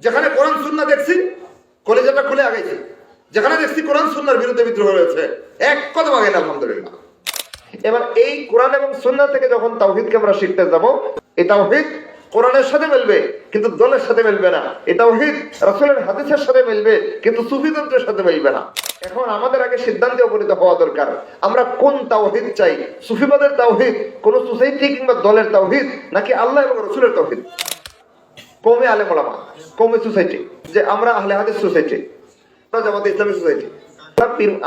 যেখানে কোরআন সুন্নাহ দেখছি কলেজাটা খুলে আগাইছি, যেখানে দেখছি কোরআন সুন্নাহর বিরুদ্ধে বিদ্রোহ হয়েছে এক কদম আগাই না, আলহামদুলিল্লাহ। এবার এই কোরআন এবং সুন্নাহ থেকে যখন তাওহীদকে আমরা শিখতে যাব, এই তাওহীদ কোরআনের সাথে মিলবে কিন্তু দলের সাথে মিলবে না। এই তাওহীদ রাসূলের হাদিসের সাথে মিলবে কিন্তু সুফিতন্ত্রের সাথে মিলবে না। এখন আমাদের আগে সিদ্ধান্তে উপনীত হওয়া দরকার, আমরা কোন তাওহীদ চাই? সুফিবাদের তাওহীদ, কোন সোসাইটি কিংবা দলের তাওহীদ, নাকি আল্লাহ এবং রাসূলের তাওহীদ? কওমি আলেম ওলামা, কওমি সোসাইটি, যে আমরা আহলে হাদিস সোসাইটি, আমরা জামাতে ইসলামী সোসাইটি,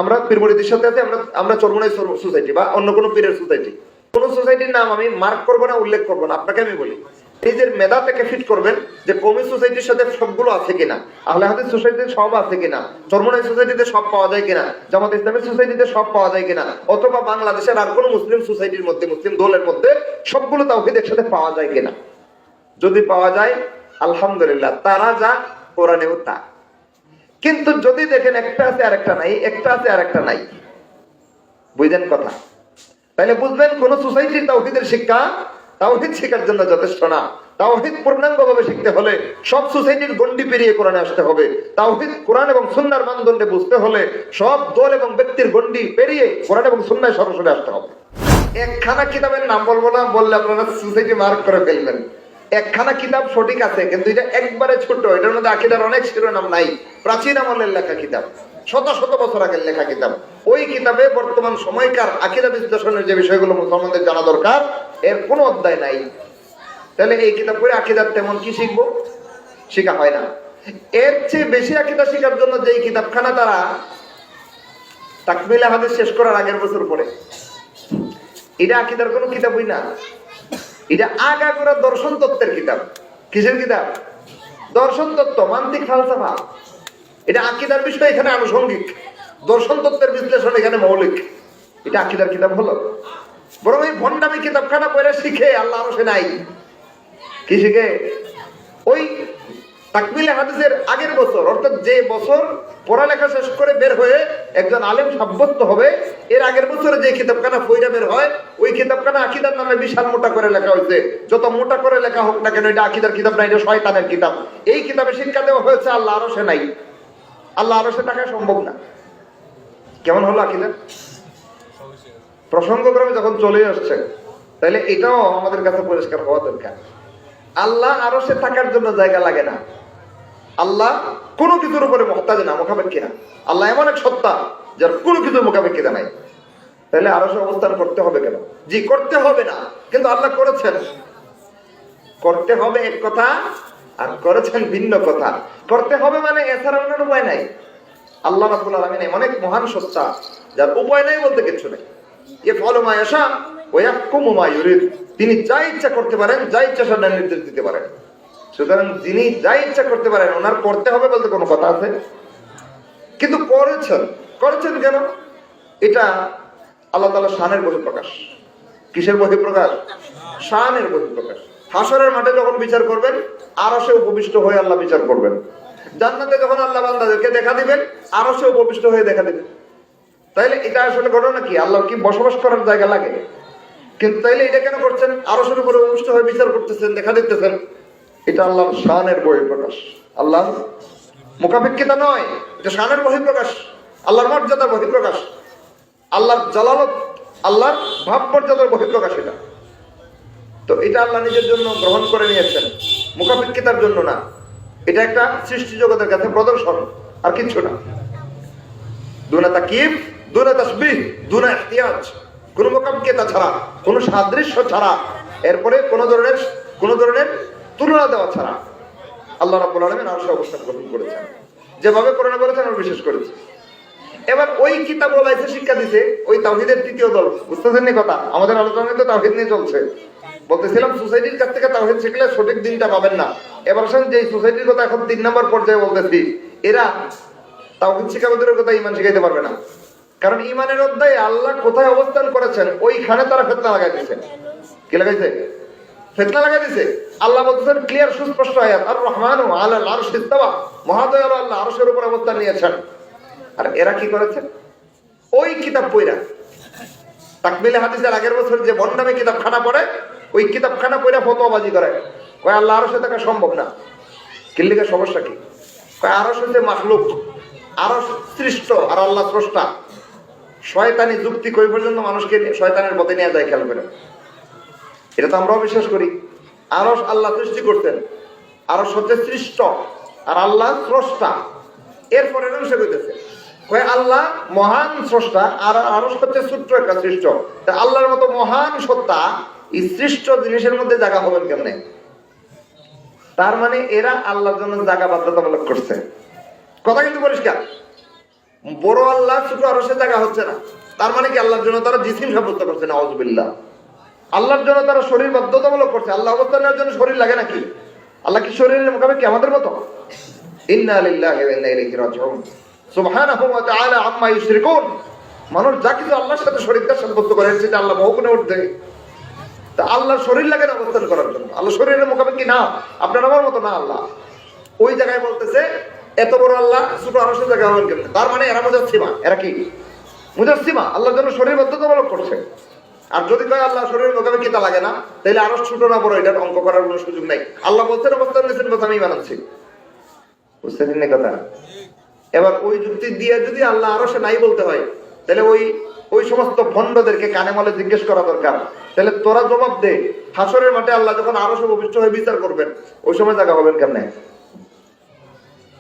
আমরা পীর মুরিদের সাথে আছে, আমরা চরমনাই সোসাইটি বা অন্য কোনো পীরের সোসাইটি। কোন সোসাইটির নাম আমি মার্ক করবো না, উল্লেখ করবো না, আপনাকে আমি বলি নিজের মেধা থেকে ফিট করবেন যে কওমি সোসাইটির সাথে সবগুলো আছে কিনা, আহলে হাদিস সোসাইটিতে সব আছে কিনা, চরমনাই সোসাইটিতে সব পাওয়া যায় কিনা, জামাত ইসলামী সোসাইটিতে সব পাওয়া যায় কিনা, অথবা বাংলাদেশের আর কোনো মুসলিম সোসাইটির মধ্যে, মুসলিম দলের মধ্যে সবগুলো তাওহীদ একসাথে পাওয়া যায় কিনা। যদি পাওয়া যায় আলহামদুলিল্লাহ, তারা যা কোরআনেও তা। কিন্তু যদি দেখেন একটা আছে আর একটা নাই, একটা আছে আর একটা নাই, বুঝলেন কথা? তাহলে বুঝবেন কোন সোসাইটির তাওহীদের শিক্ষা তাওহীদ শেখার জন্য যথেষ্ট না। তাওহীদ পূর্ণাঙ্গভাবে শিখতে হলে সব সোসাইটির গণ্ডি পেরিয়ে কোরআনে আসতে হবে। তাওহীদ কোরআন এবং সুন্নাহর মানদণ্ডে বুঝতে হলে সব দল এবং ব্যক্তির গণ্ডি পেরিয়ে কোরআন এবং সুন্নাহে সরাসরি আসতে হবে। একখানা কিতাবের নাম বলবো না, বললে আপনারা সোসাইটি মার্ক করে ফেলবেন। একখানা কিতাব সঠিক আছে কিন্তু এটা একবারে ছোট, এটার মধ্যে আকীদার অনেক শিরোনাম নাই, প্রাচীন আমলের লেখা কিতাব, শত শত বছর আগের লেখা কিতাব। ওই কিতাবে বর্তমান সময়কার আকীদা বিশ্লেষণের যে বিষয়গুলো মুসলমানদের জানা দরকার, এর কোনো অধ্যায় নাই। তাহলে এই কিতাব পড়ে আকীদার তেমন কি শিখবো? শেখা হয় না। এর চেয়ে বেশি আকীদা শেখার জন্য যে কিতাবখানা তারা তাকমিলে হাদিস শেষ করার আগের বছর পড়ে, এটা আকীদার কোনো কিতাবই না, এটা আগাগোড়া দর্শন তত্ত্বের কিতাব। কিসের কিতাব? দর্শন তত্ত্ব, মান্তিক, ফালসাফা। এটা আকীদার বিষয় এখানে আনুষঙ্গিক, দর্শন তত্ত্বের বিশ্লেষণ এখানে মৌলিক। এটা আকীদার কিতাব হলো? বরং এই ভণ্ডামি কিতাবখানা পড়ে শিখে আল্লাহ আরশে নাই। কি শিখে? ওই তাকমিলে হাদিসের আগের বছর, অর্থাৎ যে বছর পড়ালেখা শেষ করে বের হয়ে একজন আলেম সাব্যস্ত হবে, এর আগের বছরে যে কিতাবখানা পড়া বের হয়, ওই কিতাবখানা আকীদার নামে বিশাল মোটা করে লেখা হয়েছে। যত মোটা করে লেখা হোক না কেন, এটা আকীদার কিতাব না, এটা শয়তানের কিতাব। এই কিতাবে শিক্ষা দেওয়া হয়েছে আল্লাহ আরশে নাই, আল্লাহ আরশে থাকা সম্ভব না। কেমন হলো আকীদা? প্রসঙ্গক্রমে যখন চলে আসছে, তাহলে এটাও আমাদের কাছে পরিষ্কার হওয়া দরকার। আল্লাহ আরশে থাকার জন্য জায়গা লাগে না, আল্লাহ কোনো কিছুর উপরে মুহতাজ না, মুখাপেক্ষী না। আল্লাহ এমন এক সত্তা যার কোনো কিছুর মুখাপেক্ষিতা নাই। তাহলে আরশে অবস্থান করতে হবে কেন? জি, করতে হবে না, কিন্তু আল্লাহ করেছেন। করতে হবে এক কথা, আর করেছেন ভিন্ন কথা। করতে হবে মানে এছাড়া অন্য উপায় নাই। আল্লাহ রাব্বুল আলামিন এমন এক মহান সত্তা যার উপায় নাই বলতে কিছু নেই। ইয়াফআলু মা ইয়াশা ওয়া ইয়াহকুমু মা ইউরিদ। তিনি যা ইচ্ছা করতে পারেন, যা ইচ্ছা সেটা নির্দেশ দিতে পারেন। সুতরাং যিনি যা ইচ্ছা করতে পারেন, ওনার করতে হবে বলতে কোনো কথা আছে? কিন্তু করেছেন। করেছেন কেন? এটা আল্লাহ তাআলার শানের বহিঃপ্রকাশ। কিসের বহিঃপ্রকাশ? শানের বহিঃপ্রকাশ। হাশরের মাঠে যখন বিচার করবেন, আরশে উপবিষ্ট হয়ে আল্লাহ বিচার করবেন। জান্নাতে যখন আল্লাহ বান্দাদেরকে দেখা দিবেন, আরশে উপবিষ্ট হয়ে দেখা দিবেন। তাইলে এটা আসলে ঘটনা কি? আল্লাহ কি বসবাস করার জায়গা লাগে? কিন্তু তাইলে এটা কেন করছেন? আরশের উপরে উপবিষ্ট হয়ে বিচার করতেছেন, দেখা দিতেছেন। এটা আল্লাহর শানের বহিঃপ্রকাশ, আল্লাহর মুখাপেক্ষিতা নয়, এটা শানের বহিঃপ্রকাশ, আল্লাহর মর্যাদার বহিঃপ্রকাশ, আল্লাহর জালালত, আল্লাহর ভাব মর্যাদার বহিঃপ্রকাশ। এটা তো এটা আল্লাহ নিজের জন্য গ্রহণ করে নিয়েছেন, মুখাপেক্ষিতার জন্য না। এটা একটা সৃষ্টি জগতের কাছে প্রদর্শন, আর কিচ্ছু না। দুনা তাকিব, দুনা তাসবিহ, দুনা ইহতিয়াজ, কোন মুখাপেক্ষিতা ছাড়া, কোন সাদৃশ্য ছাড়া, এরপরে কোন ধরনের তুলনা দেওয়া ছাড়া আল্লাহ রাব্বুল আলামিন আরশে অবস্থান গ্রহণ করেছেন। যেভাবে কোরআনে বলেছেন আমরা বিশেষ করেছি। এবার ওই কিতাব ওলাইছে শিক্ষা দিতে ওই তাওহীদের তৃতীয় দল। বুঝতেছেন নি কথা? আমাদের আলোচনা তো তাওহীদ নিয়ে চলছে। বলতেছিলাম সোসাইটির কাছ থেকে তাওহীদ শিখলে সঠিক দিনটা পাবেন না। এবার আসেন যে সোসাইটির কথা এখন 3 নম্বর পর্যায়ে বলতেছি, এরা তাওহীদ শিখাবে কথা ঈমান শিখাইতে পারবে না। কারণ ঈমানের অধ্যায়ে আল্লাহ কোথায় অবস্থান করেছেন ওইখানে তারা ফিতনা লাগাই দিয়েছে। কি লাগাইছে? ফিতনা লাগাই দিয়েছে। আল্লাহ বলতেছেন ক্লিয়ার সুস্পষ্ট আয়াত, আর রহমানু আলাল আরশি ইস্তাওয়া, মহাদয়ালু আল্লাহ আরশের উপর অবস্থান নিয়েছেন। আর এরা কি করেছে? ওই কিতাব পড়া, তাকমিলে হাদিসের আগের বছর যে ভণ্ডামি কিতাবখানা পড়ে, ওই কিতাবখানা পড়া ফতোয়াবাজি করে, কয় আল্লাহ আরশে থাকা সম্ভব না। কিল্লিকা সমস্যা কি? আরশ হচ্ছে মাখলুক, আরশ সৃষ্ট আর আল্লাহ স্রষ্টা। শয়তানি যুক্তি কই পর্যন্ত মানুষকে শয়তানের পথে নিয়ে যায় খেয়াল করে। এটা তো আমরাও বিশ্বাস করি। আরশ আল্লাহ সৃষ্টি করতেন, আরশ হচ্ছে সৃষ্ট আর আল্লাহ স্রষ্টা। এরপরে সে কইতেছে আল্লাহ মহান স্রষ্টা আর আরশ হচ্ছে ছোট্ট একটা সৃষ্ট। আল্লাহর মতো মহান সত্তা এই সৃষ্ট জিনিসের মধ্যে জায়গা হবেন কেমনে? তার মানে এরা আল্লাহর জন্য জায়গা বাধ্যতামূলক করছে। কথা কিন্তু পরিষ্কার। বড় আল্লাহ ছোট আরশে জায়গা হচ্ছে না, তার মানে কি আল্লাহর জন্য তারা জিসিম সাব্যস্ত করছে? নাউযুবিল্লাহ। আল্লাহর জন্য তারা শরীর বাধ্যতামূলক করছে। আল্লাহ অবস্থান নেওয়ার জন্য শরীর লাগে নাকি? আল্লাহ কি শরীরের মোকাবেলা কি আমাদের মতো? ইন্না লিল্লাহি ওয়া ইন্না ইলাইহি রাজিউন। সুবহানাহু ওয়া তাআলা আম্মা ইউশরিকুন। মানুষ যা কিছু আল্লাহর সাথে শরীরদার সাব্যস্ত করে সেটা আল্লাহ বহুগুণে উঠবে। তা আল্লাহর শরীর লাগে না অবস্থান করার জন্য? আল্লাহ শরীরের মোকাবেলা কি না? আপনার আমার মতো না। আল্লাহ ওই জায়গায় বলতেছে এত বড় আল্লাহ ছোট আরশের জায়গা হবেন কেমনে? তার মানে এরা মুজাসসিমা। এরা কি মুজাসসিমা? আল্লাহর জন্য শরীর বাধ্যতামূলক করছে। আর যদি কয় আল্লাহ শরীরের মোকাবেলা কি তা লাগে না, তাহলে আরশ ছোট না বড় এটার অঙ্ক করার কোনো সুযোগ নাই। আল্লাহ বলছেন অবস্থান নিয়েছেন, কথা আমি মানাচ্ছি। বুঝতে পারেন কথা? এবার ওই যুক্তি দিয়ে যদি আল্লাহ আরশে নাই বলতে হয়, তাহলে ওই সমস্ত ভণ্ডদেরকে কানে মলে জিজ্ঞেস করা দরকার। তাহলে তোরা জবাব দে, হাসরের মাঠে আল্লাহ যখন আরশে উপবিষ্ট হয়ে বিচার করবেন, ওই সময় জায়গা হবেন কেমনে?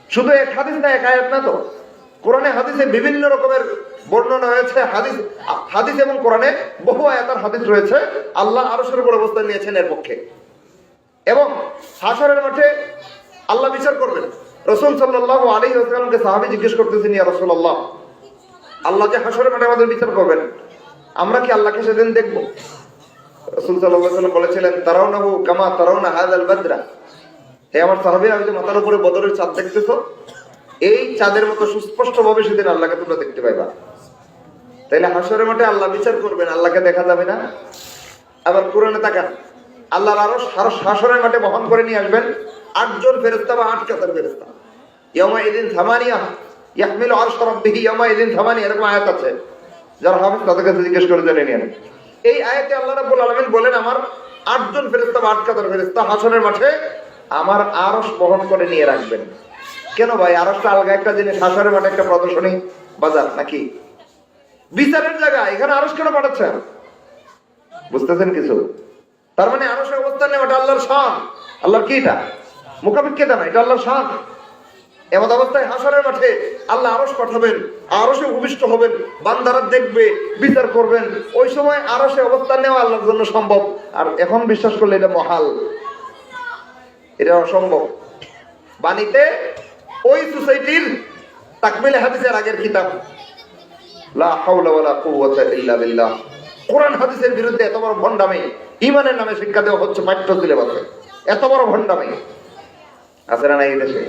শুধু এক হাদিস না, এক আয়াত না তো, কোরআনে হাদিসে বিভিন্ন রকমের বর্ণনা হয়েছে। হাদিস এবং কোরআনে বহু আয়াত আর হাদিস রয়েছে আল্লাহ আরশের উপর অবস্থান নিয়েছেন এর পক্ষে। এবং হাসরের মাঠে আল্লাহ বিচার করবেন। রাসূল সাল্লাল্লাহু আলাইহি ওয়াসাল্লামকে সাহাবী জিজ্ঞেস করতেছেন, ইয়া রাসূলুল্লাহ, আল্লাহ যে হাসরের মাঠে আমাদের বিচার করবেন, আমরা কি আল্লাহকে সেদিন দেখব? রাসূল সাল্লাল্লাহু আলাইহি ওয়াসাল্লাম বলেছিলেন, তারাউনাহু কামা তারাউনা হাযাল বাদরা। হে আমার সাহাবীরা, ওই যে মাথার উপরে বদরের চাঁদ দেখতেছো, এই চাঁদের মতো সুস্পষ্ট ভাবে সেদিন আল্লাহকে তোমরা দেখতে পাইবা। তাইলে হাসরের মাঠে আল্লাহ বিচার করবেন, আল্লাহকে দেখা যাবে না? আবার কোরআনে তাকান, আল্লাহর আরশ হাসরের মাঠে বহন করে নিয়ে আসবেন 8 জন ফেরেশতা বা 8 কাতার ফেরেশতা। ইয়াউমা ইদিন থামানিয়া ইয়াহমিলু আরশ রাব্বিহি ইয়াউমা ইদিন থামানিয়া, এরকম আয়াত আছে। যারা হাফেজ তাদের কাছে জিজ্ঞেস করে জেনে নিন। এই আয়াতে আল্লাহ রাব্বুল আলামিন বলেন, আমার 8 জন ফেরেশতা বা 8 কাতার ফেরেশতা হাসরের মাঠে আমার আরশ বহন করে নিয়ে রাখবেন। কেন ভাই? আরশটা আলাদা একটা জিনিস, হাসরের মাঠে একটা প্রদর্শনী বাজার নাকি? বিচারের জায়গা, এখানে আরশ কেন পাঠাচ্ছেন? বুঝতেছেন কিছু? তার মানে আরশের অবস্থান নেওয়াটা আল্লাহর শান। আল্লাহর কি এটা? মুখাপেক্ষিতা না, এটা আল্লাহর শান। এমন অবস্থায় হাসরের মাঠে আল্লাহ আরশ পাঠাবেন, আরশে ভূমিষ্ঠ হবেন, বান্দারা দেখবে, বিচার করবেন। ওই সময় আরশে অবস্থান নেওয়া আল্লাহর জন্য সম্ভব। আর এখন বিশ্বাস করলে এটা মহাল, এটা অসম্ভব। বাণীতে ওই সোসাইটির তাকমিল হাদিসের আগের কিতাব লা হাওলা ওয়ালা কুওয়াতা ইল্লা বিল্লাহ, কোরআন হাদিসের বিরুদ্ধে এত বড় ভণ্ডামি, ঈমানের নামে শিক্ষা দেওয়া হচ্ছে পাঠ্য সিলেবাসে, এত বড় ভণ্ডামি আছে না এই দেশে?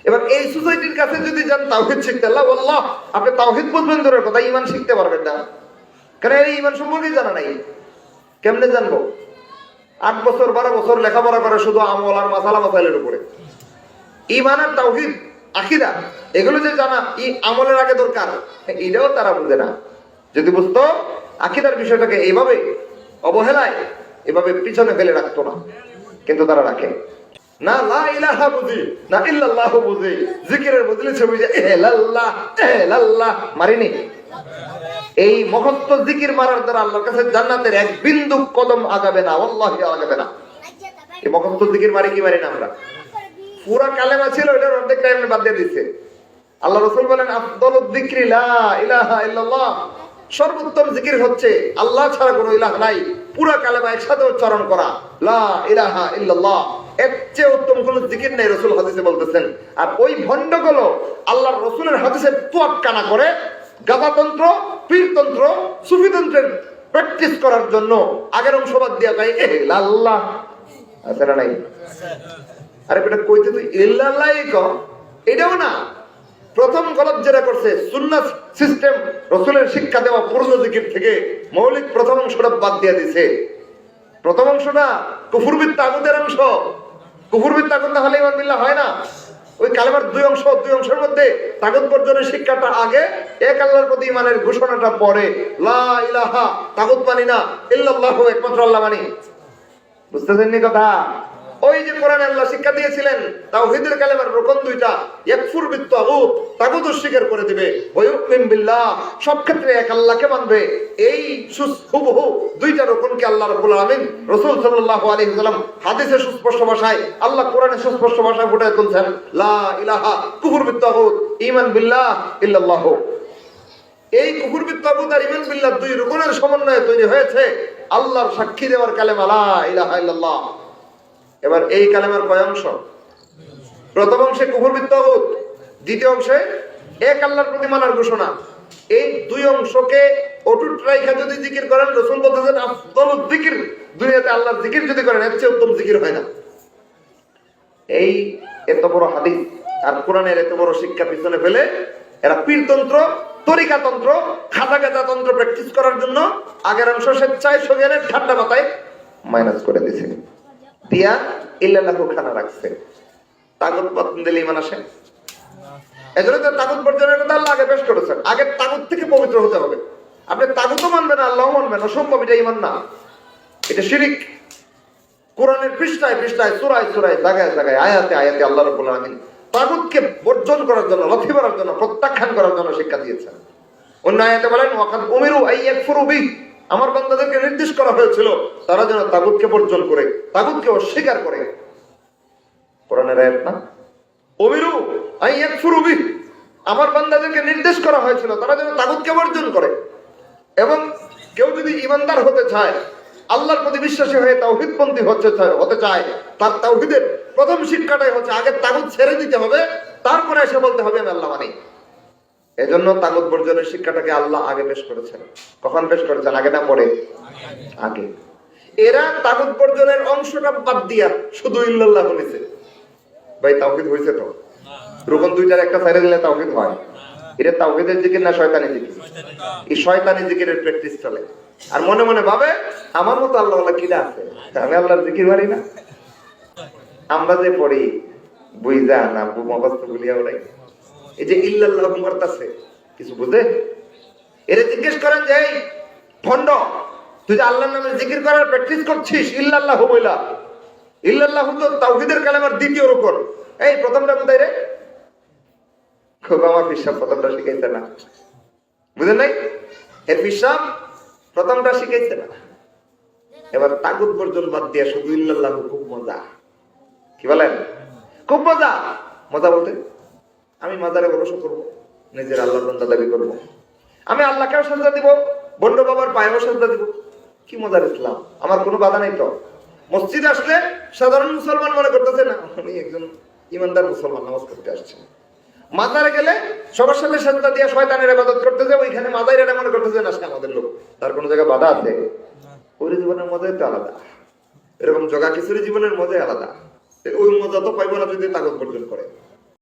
এবার এই সোসাইটির কাছে যদি যান তাওহীদ শিখতে, আল্লাহ আপনি তাওহীদ বুঝবেন দূরের কথা, ঈমান শিখতে পারবেন না। কারণ এই ঈমান সম্পর্কে জানা নাই। কেমনে জানবো? 8 বছর 12 বছর লেখাপড়া করে শুধু আমল আর মাসালা মাসাইলের উপরে। ঈমান আর তাওহীদ, আকীদা, এগুলো যে জানা আমলের আগে দরকার, এটাও তারা বুঝে না। যদি বুঝতো আকীদার বিষয়টাকে এইভাবে অবহেলায় এভাবে পিছনে ফেলে রাখতো না, কিন্তু তারা রাখে না। লা ইলাহা বুঝি না, ইল্লাল্লাহ বুঝি, জিকিরের বদলে ছবি যে ইল্লাল্লাহ ইল্লাল্লাহ মারিনি। এই মুখস্থ জিকির মারার দ্বারা আল্লাহর কাছে জান্নাতের এক বিন্দু কদম আগাবে না, আল্লাহি আগাবে না। এই মুখস্থ জিকির মারি কি মারি না আমরা? পুরা কালেমা ছিল, এটার অর্ধেক টাইম বাদ দিয়ে দিচ্ছে। আল্লাহ রাসূল বলেন, আফদালুয যিকরি লা ইলাহা ইল্লাল্লাহ, সর্বোত্তম জিকির হচ্ছে আল্লাহ ছাড়া কোনো ইলাহ নাই। পুরা কালেমা একসাথে উচ্চারণ করা, লা ইলাহা ইল্লাল্লাহ, এর চেয়ে উত্তম কোনো জিকির নেই, রাসূল হাদিসে বলতেছেন। আর ওই ভণ্ডগুলো আল্লাহর রাসূলের হাদিসের তোয়াক্কা না করে গাদাতন্ত্র, পীরতন্ত্র, সুফিতন্ত্রের প্র্যাকটিস করার জন্য আগের অংশ বাদ দিয়া কয় ইল্লাল্লাহ। আছে না নাই? আরে বেটা কইতে তুই ইল্লাল্লাহই কর, এটাও না। প্রথম গলত যেটা করছে, সুন্নাত সিস্টেম, রাসূলের শিক্ষা দেওয়া পূর্ণ জিকির থেকে মৌলিক প্রথম অংশটা বাদ দিয়ে দিয়েছে। প্রথম অংশটা কুফরবিদ তাগুতের অংশ। কুফরবিদ তাগুত না হলে ঈমান বিল্লাহ হয় না। ওই কালেমার দুই অংশের মধ্যে তাগুত বর্জনের শিক্ষাটা আগে, এক আল্লাহর প্রতি ঈমানের ঘোষণাটা পরে। লা ইলাহা, তাগুত মানি না, ইল্লাল্লাহু, একমাত্র আল্লাহ মানি। বুঝতেছেন নি কথা? ওই যে কোরআনে আল্লাহ শিক্ষা দিয়েছিলেন তাওহীদের কালেমার রকম দুইটা, ইয়াকফুর বিত-তাগুত, তাগুত অস্বীকার করে দিবে, ওয়া ইউমিন বিল্লাহ, সব ক্ষেত্রে এক আল্লাহকে মানবে। এই হুবহু দুইটা রকমকে আল্লাহ রাব্বুল আলামিন রাসূল সাল্লাল্লাহু আলাইহি ওয়াসাল্লাম হাদিসে সুস্পষ্ট ভাষায়, আল্লাহ কোরআনে সুস্পষ্ট ভাষায় ফুটিয়ে তুলছেন, লা ইলাহা কুফর বিত-তাগুত ঈমান বিল্লাহ ইল্লাল্লাহ। এই কুফর বিত-তাগুত আর ঈমান বিল্লাহ দুই রকমের সমন্বয়ে তৈরি হয়েছে আল্লাহর সাক্ষী দেওয়ার কালেমা লা ইলাহা ইল্লাল্লাহ। এবার এই কালেমার কয় অংশ? প্রথম অংশে কুফর বিত-তাগুত, দ্বিতীয় অংশে এক আল্লাহর প্রতি মানার ঘোষণা। এই দুই অংশকে অটুট রাইখা যদি জিকির করেন, রাসূল বলতেছেন আফদালুয যিকির, দুনিয়াতে আল্লাহর জিকির যদি করেন এর চেয়ে উত্তম জিকির হয় না। এই এত বড় হাদিস আর কোরআনের এত বড় শিক্ষা পিছনে ফেলে এরা পীরতন্ত্র, তরিকাতন্ত্র, খাজা তন্ত্র প্র্যাকটিস করার জন্য আগের অংশ স্বেচ্ছায় সজ্ঞানের ঠান্ডা মাথায় মাইনাস করে দিছে, দিয়া ইল্লাল্লাহু খানা রাখছে। তাগুত পতন দিলে ঈমান আসে। এজন্য তো তাগুত বর্জনের কথা আল্লাহ আগে পেশ করেছেন। আগে তাগুত থেকে পবিত্র হতে হবে। আপনি তাগুতও মানবেন, আল্লাহও মানবেন, অসম্ভব, এটা ঈমান না, এটা শিরিক। কোরআনের পৃষ্ঠায় পৃষ্ঠায়, সূরায় সূরায়, জায়গায় জায়গায়, আয়াতে আয়াতে আল্লাহ রাব্বুল আলামিন তাগুতকে বর্জন করার জন্য, লাথি মারার জন্য, প্রত্যাখ্যান করার জন্য শিক্ষা দিয়েছেন। অন্য আয়াতে বলেন ওয়াকাদ উমিরু আইয়াকফুরু বিহি, আমার বান্দাদেরকে নির্দেশ করা হয়েছিল তারা যেন তাগুতকে বর্জন করে, তাগুতকে অস্বীকার করে। কোরআনের আয়াত না? উমিরু আইয়াকফুরু বিহি, আমার বান্দাদেরকে নির্দেশ করা হয়েছিল তারা যেন তাগুতকে বর্জন করে। এবং কেউ যদি ঈমানদার হতে চায়, আল্লাহর প্রতি বিশ্বাসী হয়ে তাওহীদপন্থী হতে চায়, তার তাওহীদের প্রথম শিক্ষাটাই হচ্ছে আগে তাগুত ছেড়ে দিতে হবে, তারপরে এসে বলতে হবে আমি আল্লাহ মানি। এজন্য তাগুত বর্জনের শিক্ষাটাকে আল্লাহ আগে পেশ করেছেন। কখন পেশ করেছেন? আগে না পরে? আগে। এরা তাগুত বর্জনের অংশটা বাদ দিয়া শুধু ইল্লাল্লাহ বলেছে। ভাই তাওহীদ হইছে তো? রুকন দুইটার একটা ছেড়ে দিলে তাওহীদ হয়? এটা তাওহীদের জিকির না শয়তানি জিকির? এই শয়তানি জিকিরের প্র্যাকটিস চলে। আর মনে মনে ভাবে আমার মতো আল্লাহ কিরা আছে, আমি আল্লাহর জিকির মারি না। আমরা যে পড়ি বুঝা না মুখস্থ বলিয়া ওরাই এই যে ইল্লাল্লাহু মারতাছে, কিছু বুঝে? এরা জিজ্ঞেস করেন যে এই ভণ্ড, তুই যে আল্লাহর নামে জিকির করার প্র্যাকটিস করছিস ইল্লাল্লাহু বইলা, ইল্লাল্লাহু তো তাওহীদের কালেমার দ্বিতীয় রকম, এই প্রথমটা কোথায় রে? খুব আমার পিসাব প্রথমটা শিখাইছে না, বুঝেন নাই? এর পিসাব প্রথমটা শিখাইছে না। এবার তাগুত বর্জন বাদ দিয়া শুধু ইল্লাল্লাহু, খুব মজা। কি বলেন? খুব মজা। মজা বলতে আমি মাজারে ভরসা করবো, নিজের আল্লাহর বান্দা দাবি করবো, আমি আল্লাহকেও সাজদা দিব, বন্ড বাবার পায়েও সাজদা দিব। কি মজার ইসলাম! আমার কোনো বাধা নাই তো। মসজিদ আসলে সাধারণ মুসলমান মনে করতেছে না উনি একজন ইমানদার মুসলমান, নামাজ পড়তে আসছে। মাজারে গেলে সবার সাথে সাজদা দিয়ে শয়তানের ইবাদত করতেছে, ওইখানে মাজারে এটা মনে করতেছে না সে আমাদের লোক। তার কোনো জায়গায় বাধা আছে? ওর জীবনের মজাই তো আলাদা। এরকম জগা খিচুড়ি জীবনের মজাই আলাদা। ওই মজা তো পাইব না যদি তাগুত বর্জন করে।